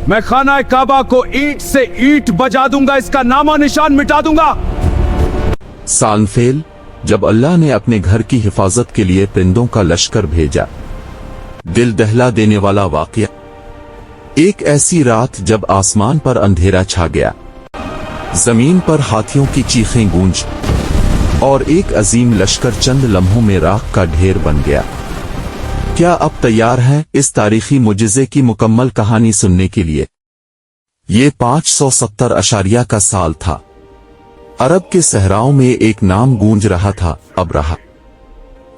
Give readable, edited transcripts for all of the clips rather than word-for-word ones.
मैं खाना काबा को ईंट से ईंट बजा दूंगा, इसका नामो निशान मिटा दूंगा। सानफेल, जब अल्लाह ने अपने घर की हिफाजत के लिए परिंदों का लश्कर भेजा। दिल दहला देने वाला वाकया। एक ऐसी रात जब आसमान पर अंधेरा छा गया, जमीन पर हाथियों की चीखें गूंज और एक अजीम लश्कर चंद लम्हों में राख का ढेर बन गया। क्या अब तैयार हैं इस तारीखी मुजिज़े की मुकम्मल कहानी सुनने के लिए? ये 570 अशारिया का साल था। अरब के सहराओं में एक नाम गूंज रहा था, अबरहा।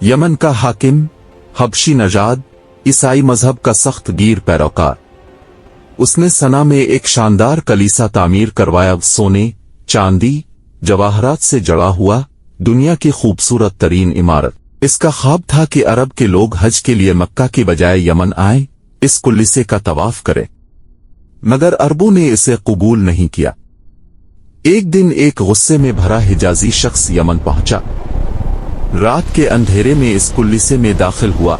यमन का हाकिम, हबशी नजाद, ईसाई मजहब का सख्त गिर पैरोकार। उसने सना में एक शानदार कलीसा तामीर करवाया, सोने, चांदी, जवाहरात से जड़ा हुआ, दुनिया की खूबसूरत तरीन इमारत। इसका ख्वाब था कि अरब के लोग हज के लिए मक्का की बजाय यमन आए, इस कुल्लिसे का तवाफ करें। मगर अरबों ने इसे कबूल नहीं किया। एक दिन एक गुस्से में भरा हिजाजी शख्स यमन पहुंचा। रात के अंधेरे में इस कुल्लिसे में दाखिल हुआ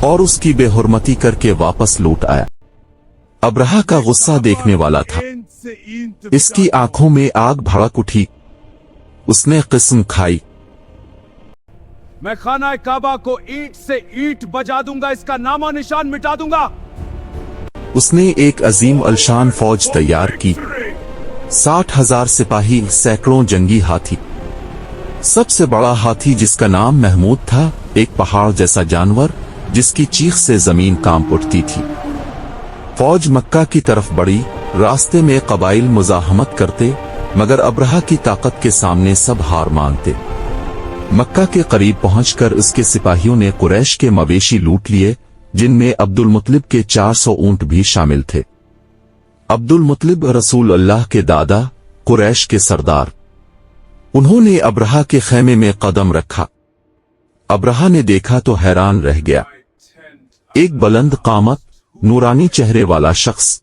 और उसकी बेहुरमती करके वापस लौट आया। अबरहा का गुस्सा देखने वाला था। इसकी आंखों में आग भड़क उठी। उसने कसम खाई, मैं खाना काबा को ईंट से ईंट बजा दूंगा, इसका नामो निशान मिटा दूंगा। उसने एक अजीम अलशान फौज तैयार की। 60,000 सिपाही, सैकड़ों जंगी हाथी। सबसे बड़ा हाथी जिसका नाम महमूद था, एक पहाड़ जैसा जानवर जिसकी चीख से जमीन कांप उठती थी। फौज मक्का की तरफ बढ़ी। रास्ते में कबाइल मुजाहमत करते, मगर अबरहा की ताकत के सामने सब हार मानते। मक्का के करीब पहुंचकर उसके सिपाहियों ने कुरैश के मवेशी लूट लिए, जिनमें अब्दुल मुत्तलिब के 400 ऊंट भी शामिल थे। अब्दुल मुत्तलिब रसूल अल्लाह के दादा, कुरैश के सरदार। उन्होंने अबरहा के खेमे में कदम रखा। अबरहा ने देखा तो हैरान रह गया। एक बुलंद कामत, नूरानी चेहरे वाला शख्स।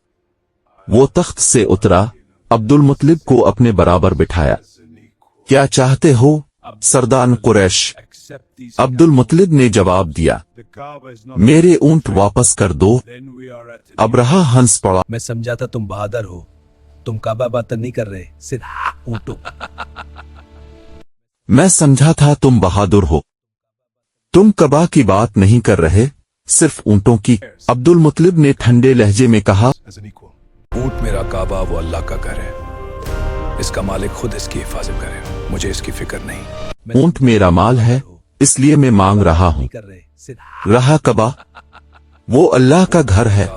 वो तख्त से उतरा, अब्दुल मुत्तलिब को अपने बराबर बिठाया। क्या चाहते हो सरदार कुरैश? अब्दुल मुत्तलिब ने जवाब दिया, मेरे ऊंट वापस कर दो। अबरहा हंस पड़ा। मैं समझा था तुम बहादुर हो, तुम काबा बात नहीं कर रहे, सिर्फ ऊंटों। मैं समझा था तुम बहादुर हो, तुम कबा की बात नहीं कर रहे, सिर्फ ऊंटों की। अब्दुल मुत्तलिब ने ठंडे लहजे में कहा, ऊंट मेरा, काबा वो अल्लाह का घर है, इसका मालिक खुद इसकी हिफाजत करे, मुझे इसकी फिक्र नहीं। ऊंट मेरा माल है, इसलिए मैं मांग रहा हूँ। रहा कबा, वो अल्लाह का घर है,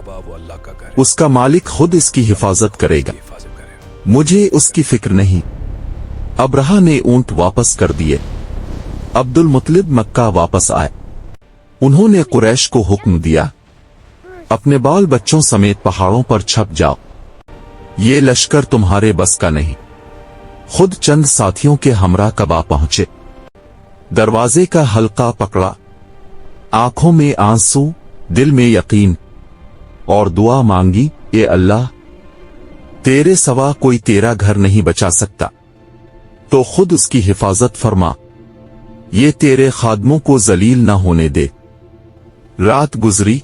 उसका मालिक खुद इसकी हिफाजत करेगा, मुझे उसकी फिक्र नहीं। अबरहा ने ऊंट वापस कर दिए। अब्दुल मुत्तलिब मक्का वापस आए। उन्होंने कुरैश को हुक्म दिया, अपने बाल बच्चों समेत पहाड़ों पर छप जाओ, ये लश्कर तुम्हारे बस का नहीं। खुद चंद साथियों के हमरा कबा पहुंचे। दरवाजे का हल्का पकड़ा, आंखों में आंसू, दिल में यकीन, और दुआ मांगी, ए अल्लाह, तेरे सवा कोई तेरा घर नहीं बचा सकता, तो खुद उसकी हिफाजत फरमा, ये तेरे खादमों को जलील न होने दे। रात गुजरी,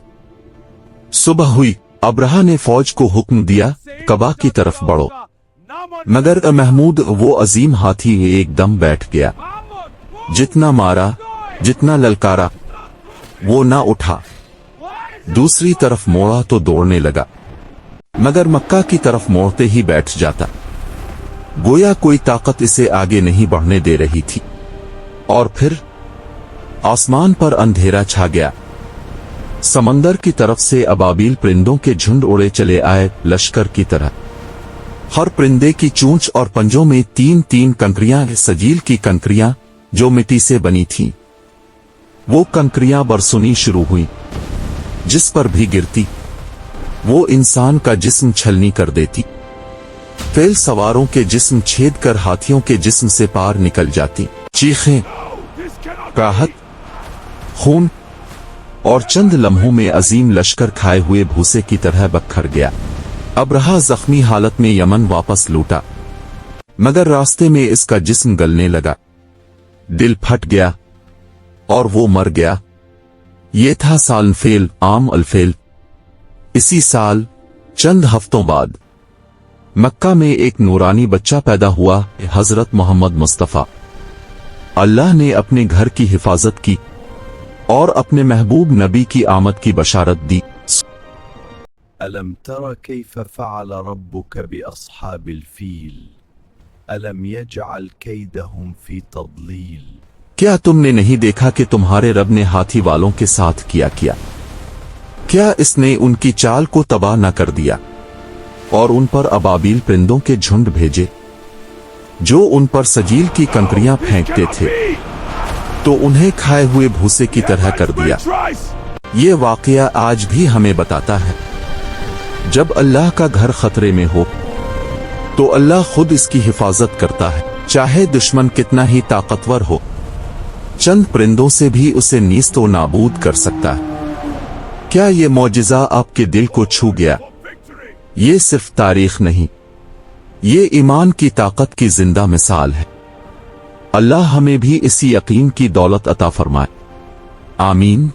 सुबह हुई। अबरहा ने फौज को हुक्म दिया, कबा की तरफ बढ़ो। मगर महमूद, वो अजीम हाथी, एकदम बैठ गया। जितना मारा, जितना ललकारा, वो ना उठा। दूसरी तरफ मोड़ा तो दौड़ने लगा, मगर मक्का की तरफ मोड़ते ही बैठ जाता, गोया कोई ताकत इसे आगे नहीं बढ़ने दे रही थी। और फिर आसमान पर अंधेरा छा गया। समंदर की तरफ से अबाबील परिंदों के झुंड उड़े चले आए, लश्कर की तरह। हर परिंदे की चोंच और पंजों में 3-3 कंकरियां, सजील की कंकरियां जो मिट्टी से बनी थीं। वो कंकरियां बरसुनी शुरू हुई, जिस पर भी गिरती वो इंसान का जिस्म छलनी कर देती। फैल सवारों के जिस्म छेद कर हाथियों के जिस्म से पार निकल जाती। चीखें, राहत, खून, और चंद लम्हों में अजीम लश्कर खाए हुए भूसे की तरह बखर गया। अबरहा जख्मी हालत में यमन वापस लौटा, मगर रास्ते में इसका जिस्म गलने लगा, दिल फट गया और वो मर गया। ये था साल फेल, आम अलफेल। इसी साल चंद हफ्तों बाद मक्का में एक नूरानी बच्चा पैदा हुआ, हजरत मोहम्मद मुस्तफ़ा। अल्लाह ने अपने घर की हिफाजत की और अपने महबूब नबी की आमद की बशारत दी। ألم تر كيف فعل ربك بأصحاب الفيل ألم يجعل كيدهم في تضليل क्या तुमने नहीं देखा कि तुम्हारे रब ने हाथी वालों के साथ किया? क्या इसने उनकी चाल को तबाह न कर दिया और उन पर अबाबील परिंदों के झुंड भेजे जो उन पर सजील की कंकरियां फेंकते थे तो उन्हें खाए हुए भूसे की तरह कर दिया। ये वाकया आज भी हमें बताता है जब अल्लाह का घर खतरे में हो तो अल्लाह खुद इसकी हिफाजत करता है, चाहे दुश्मन कितना ही ताकतवर हो, चंद परिंदों से भी उसे नीस्त व नाबूद कर सकता है। क्या ये मौजिज़ा आपके दिल को छू गया? ये सिर्फ तारीख नहीं, ये ईमान की ताकत की जिंदा मिसाल है। अल्लाह हमें भी इसी यकीन की दौलत अता फरमाए। आमीन।